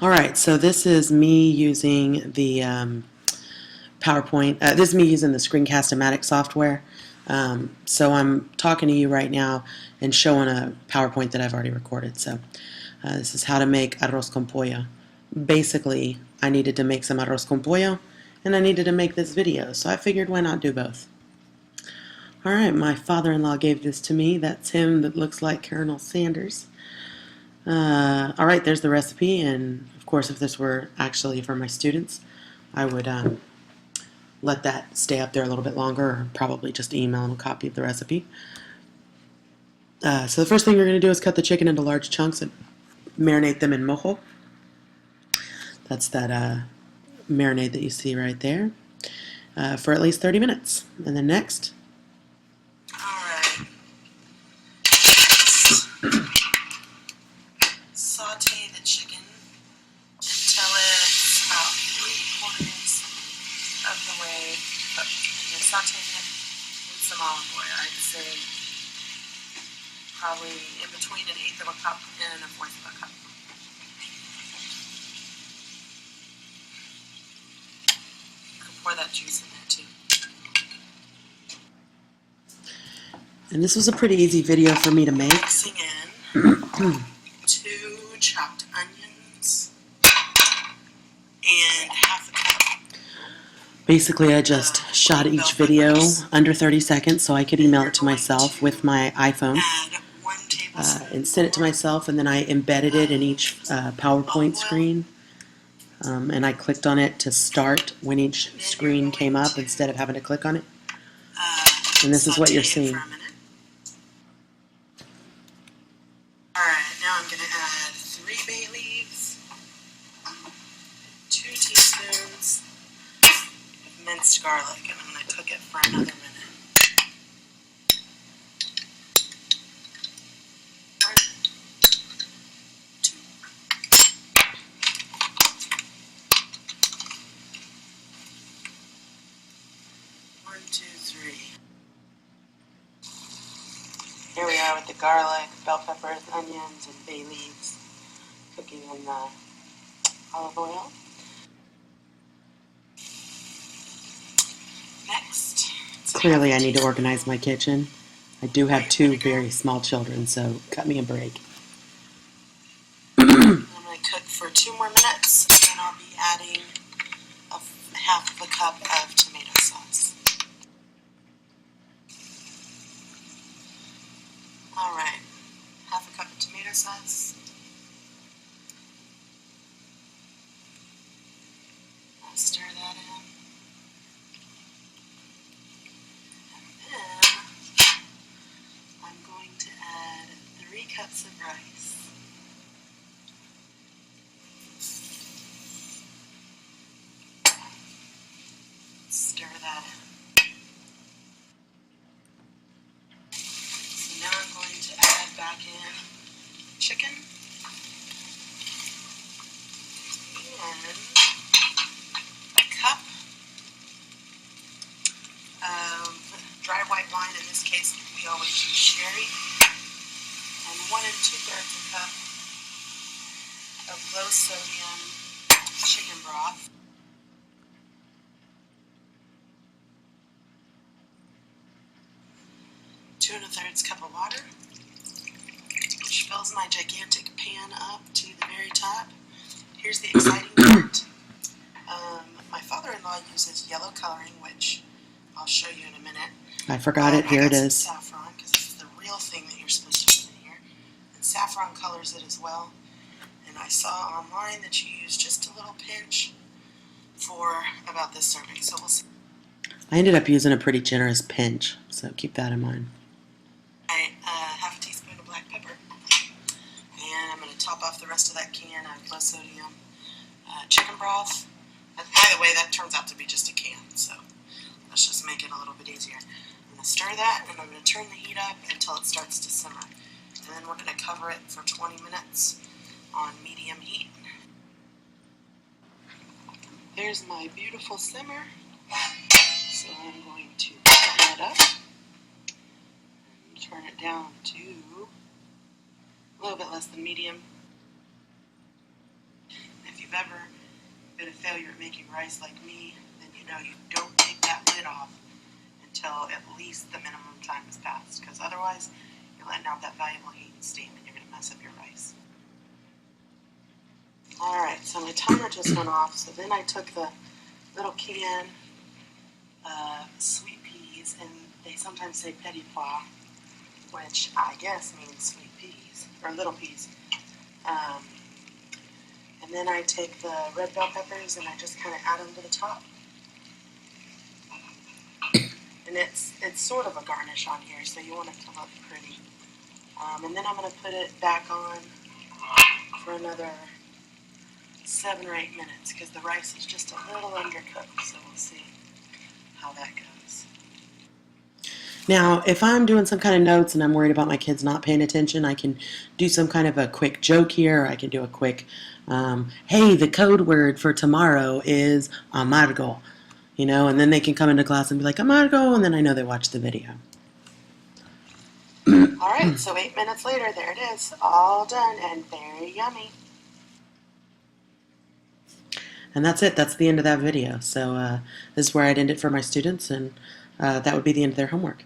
Alright, so this is me using the PowerPoint. This is me using the Screencast-O-Matic software. So I'm talking to you right now and showing a PowerPoint that I've already recorded. So this is how to make arroz con pollo. Basically, I needed to make some arroz con pollo, and I needed to make this video, so I figured why not do both. Alright, my father-in-law gave this to me. That's him that looks like Colonel Sanders. Alright, there's the recipe, and of course if this were actually for my students, I would let that stay up there a little bit longer, or probably just email them a copy of the recipe. So the first thing you're going to do is cut the chicken into large chunks and marinate them in mojo. That's that marinade that you see right there, for at least 30 minutes. And then next, saute the chicken until it's about 3/4 of the way cooked. And you're sauteing it in some olive oil. I'd say probably in between 1/8 of a cup and 1/4 of a cup. You can pour that juice in there too. and this was a pretty easy video for me to make. Mixing in 2 chopped onions and half a cup. Basically, I just shot each video under 30 seconds so I could email it to myself with my iPhone Add 1 tablespoon and send it to myself, and then I embedded it in each PowerPoint screen, and I clicked on it to start when each screen came up instead of having to click on it. And this is what you're seeing. Alright, now I'm going to add 3 bay leaves, 2 teaspoons of minced garlic, and I'm going to cook it for another minute. 1, 2. One, two, three. Here we are with the garlic, bell peppers, onions, and bay leaves cooking in the olive oil. Next. Clearly, I need to organize my kitchen. I do have 2 very small children, so cut me a break. I'm going to cook for 2 more minutes, and then I'll be adding half of a cup of tomato sauce. Alright, half a cup of tomato sauce. I'll stir that in. And then I'm going to add 3 cups of rice. Stir that in. So now I'm going to add back in chicken and a cup of dry white wine. In this case, we always use sherry, and 1 2/3 a cup of low sodium chicken broth. Two 2 1/3 cup of water, which fills my gigantic pan up to the very top. Here's the exciting part. My father-in-law uses yellow coloring, which I'll show you in a minute. I forgot it. Here it is. Saffron, because this is the real thing that you're supposed to put in here. And saffron colors it as well. And I saw online that you use just a little pinch for about this serving. So we'll see. I ended up using a pretty generous pinch, so keep that in mind. Half a teaspoon of black pepper. And I'm going to top off the rest of that can of low sodium chicken broth. And by the way, that turns out to be just a can, so let's just make it a little bit easier. I'm going to stir that, and I'm going to turn the heat up until it starts to simmer. And then we're going to cover it for 20 minutes on medium heat. There's my beautiful simmer. So I'm going to turn it up and turn it down to a little bit less than medium. If you've ever been a failure at making rice like me, then you know you don't take that lid off until at least the minimum time has passed, because otherwise you're letting out that valuable heat and steam and you're going to mess up your rice. Alright, so my timer just went off, so then I took the little can of sweet peas, and they sometimes say petit pois, which I guess means sweet peas, or little peas. And then I take the red bell peppers and I just kind of add them to the top. And it's sort of a garnish on here, so you want it to look pretty. And then I'm going to put it back on for another 7 or 8 minutes, because the rice is just a little undercooked, so we'll see how that goes. Now, if I'm doing some kind of notes and I'm worried about my kids not paying attention, I can do some kind of a quick joke here. Or I can do a quick, hey, the code word for tomorrow is amargo, and then they can come into class and be like, amargo, and then I know they watched the video. Alright, so 8 minutes later, there it is, all done and very yummy. And that's it. That's the end of that video. So this is where I'd end it for my students, and that would be the end of their homework.